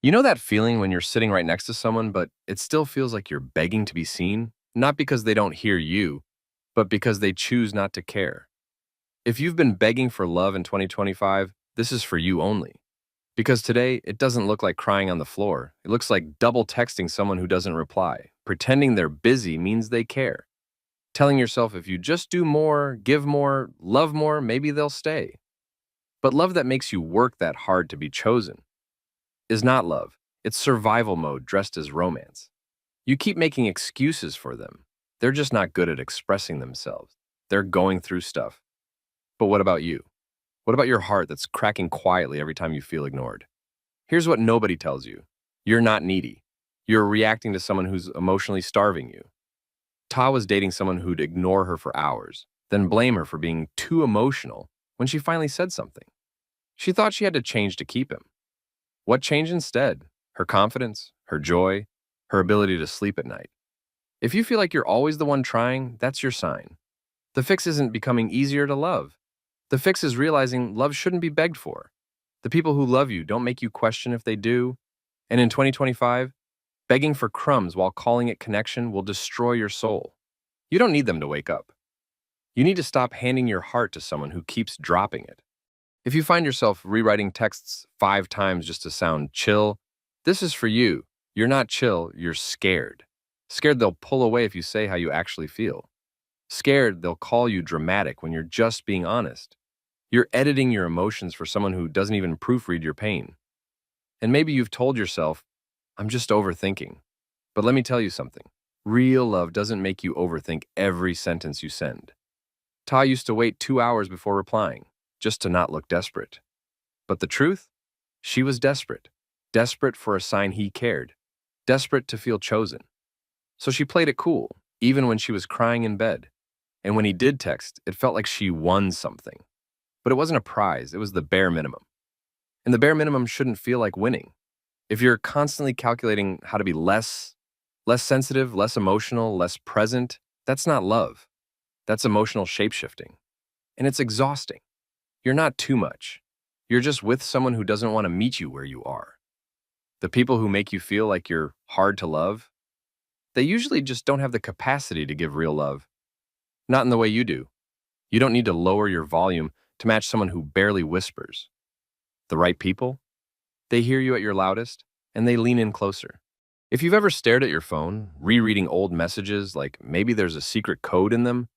You know that feeling when you're sitting right next to someone, but it still feels like you're begging to be seen? Not because they don't hear you, but because they choose not to care. If you've been begging for love in 2025, this is for you only. Because today, it doesn't look like crying on the floor. It looks like double texting someone who doesn't reply. Pretending they're busy means they care. Telling yourself if you just do more, give more, love more, maybe they'll stay. But love that makes you work that hard to be chosen is not love. It's survival mode dressed as romance. You keep making excuses for them. They're just not good at expressing themselves. They're going through stuff. But what about you? What about your heart that's cracking quietly every time you feel ignored? Here's what nobody tells you. You're not needy. You're reacting to someone who's emotionally starving you. Ta was dating someone who'd ignore her for hours, then blame her for being too emotional when she finally said something. She thought she had to change to keep him. What changed instead? Her confidence, her joy, her ability to sleep at night. If you feel like you're always the one trying, that's your sign. The fix isn't becoming easier to love. The fix is realizing love shouldn't be begged for. The people who love you don't make you question if they do. And in 2025, begging for crumbs while calling it connection will destroy your soul. You don't need them to wake up. You need to stop handing your heart to someone who keeps dropping it. If you find yourself rewriting texts 5 times just to sound chill, this is for you. You're not chill, you're scared. Scared they'll pull away if you say how you actually feel. Scared they'll call you dramatic when you're just being honest. You're editing your emotions for someone who doesn't even proofread your pain. And maybe you've told yourself, I'm just overthinking. But let me tell you something. Real love doesn't make you overthink every sentence you send. Ta used to wait 2 hours before replying, just to not look desperate. But the truth? She was desperate. Desperate for a sign he cared. Desperate to feel chosen. So she played it cool, even when she was crying in bed. And when he did text, it felt like she won something. But it wasn't a prize, it was the bare minimum. And the bare minimum shouldn't feel like winning. If you're constantly calculating how to be less sensitive, less emotional, less present, that's not love. That's emotional shapeshifting. And it's exhausting. You're not too much. You're just with someone who doesn't want to meet you where you are. The people who make you feel like you're hard to love, they usually just don't have the capacity to give real love. Not in the way you do. You don't need to lower your volume to match someone who barely whispers. The right people, they hear you at your loudest, and they lean in closer. If you've ever stared at your phone, rereading old messages like maybe there's a secret code in them,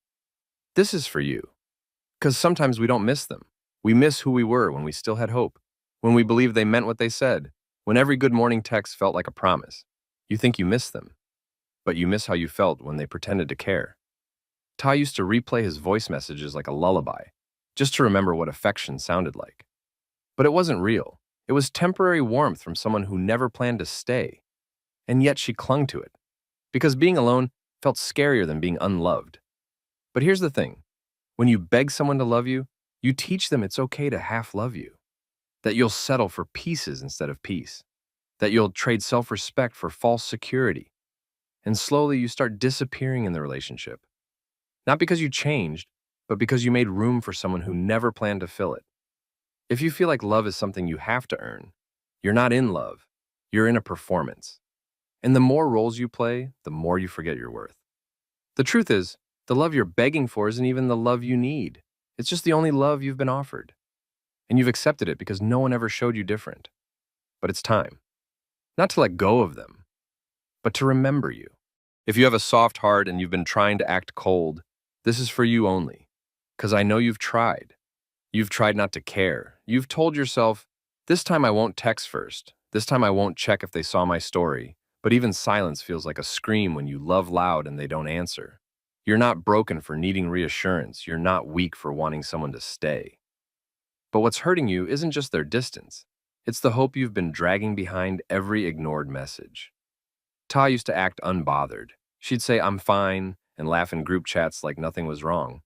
this is for you. Because sometimes we don't miss them. We miss who we were when we still had hope, when we believed they meant what they said, when every good morning text felt like a promise. You think you miss them, but you miss how you felt when they pretended to care. Ta used to replay his voice messages like a lullaby, just to remember what affection sounded like. But it wasn't real. It was temporary warmth from someone who never planned to stay. And yet she clung to it, because being alone felt scarier than being unloved. But here's the thing. When you beg someone to love you teach them it's okay to half love you, that you'll settle for pieces instead of peace, that you'll trade self-respect for false security, and slowly you start disappearing in the relationship. Not because you changed, but because you made room for someone who never planned to fill it. If you feel like love is something you have to earn, you're not in love, you're in a performance. And the more roles you play, the more you forget your worth. The truth is, the love you're begging for isn't even the love you need. It's just the only love you've been offered. And you've accepted it because no one ever showed you different. But it's time. Not to let go of them, but to remember you. If you have a soft heart and you've been trying to act cold, this is for you only. Because I know you've tried. You've tried not to care. You've told yourself, this time I won't text first. This time I won't check if they saw my story. But even silence feels like a scream when you love loud and they don't answer. You're not broken for needing reassurance. You're not weak for wanting someone to stay. But what's hurting you isn't just their distance. It's the hope you've been dragging behind every ignored message. Ta used to act unbothered. She'd say, I'm fine, and laugh in group chats like nothing was wrong.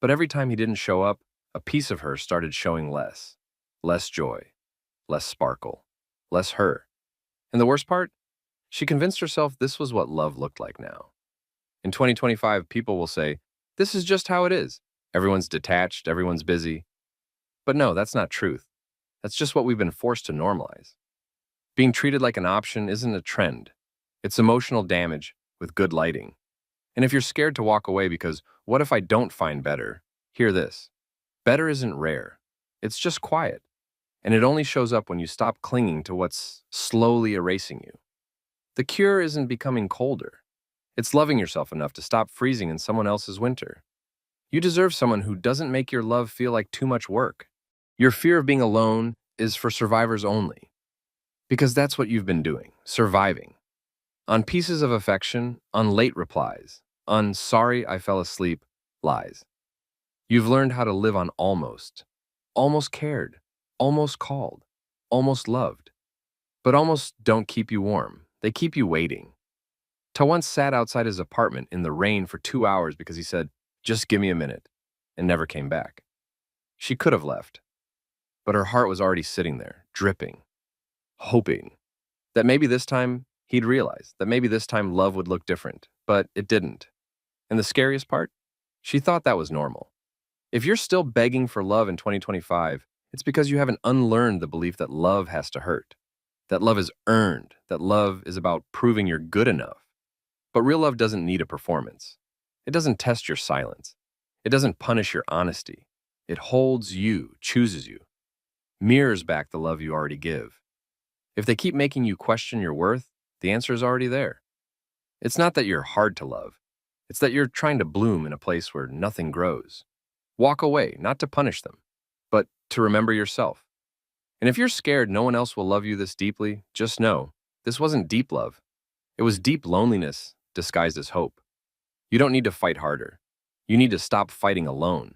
But every time he didn't show up, a piece of her started showing less. Less joy, less sparkle, less her. And the worst part? She convinced herself this was what love looked like now. In 2025, people will say, this is just how it is. Everyone's detached, everyone's busy. But no, that's not truth. That's just what we've been forced to normalize. Being treated like an option isn't a trend. It's emotional damage with good lighting. And if you're scared to walk away because, what if I don't find better? Hear this. Better isn't rare. It's just quiet. And it only shows up when you stop clinging to what's slowly erasing you. The cure isn't becoming colder. It's loving yourself enough to stop freezing in someone else's winter. You deserve someone who doesn't make your love feel like too much work. Your fear of being alone is for survivors only. Because that's what you've been doing, surviving. On pieces of affection, on late replies, on sorry I fell asleep lies. You've learned how to live on almost. Almost cared, almost called, almost loved. But almost don't keep you warm. They keep you waiting. Ta once sat outside his apartment in the rain for 2 hours because he said, just give me a minute, and never came back. She could have left, but her heart was already sitting there, dripping, hoping that maybe this time he'd realize, that maybe this time love would look different, but it didn't. And the scariest part? She thought that was normal. If you're still begging for love in 2025, it's because you haven't unlearned the belief that love has to hurt, that love is earned, that love is about proving you're good enough. But real love doesn't need a performance. It doesn't test your silence. It doesn't punish your honesty. It holds you, chooses you, mirrors back the love you already give. If they keep making you question your worth, the answer is already there. It's not that you're hard to love. It's that you're trying to bloom in a place where nothing grows. Walk away, not to punish them, but to remember yourself. And if you're scared no one else will love you this deeply, just know, this wasn't deep love. It was deep loneliness disguised as hope. You don't need to fight harder. You need to stop fighting alone.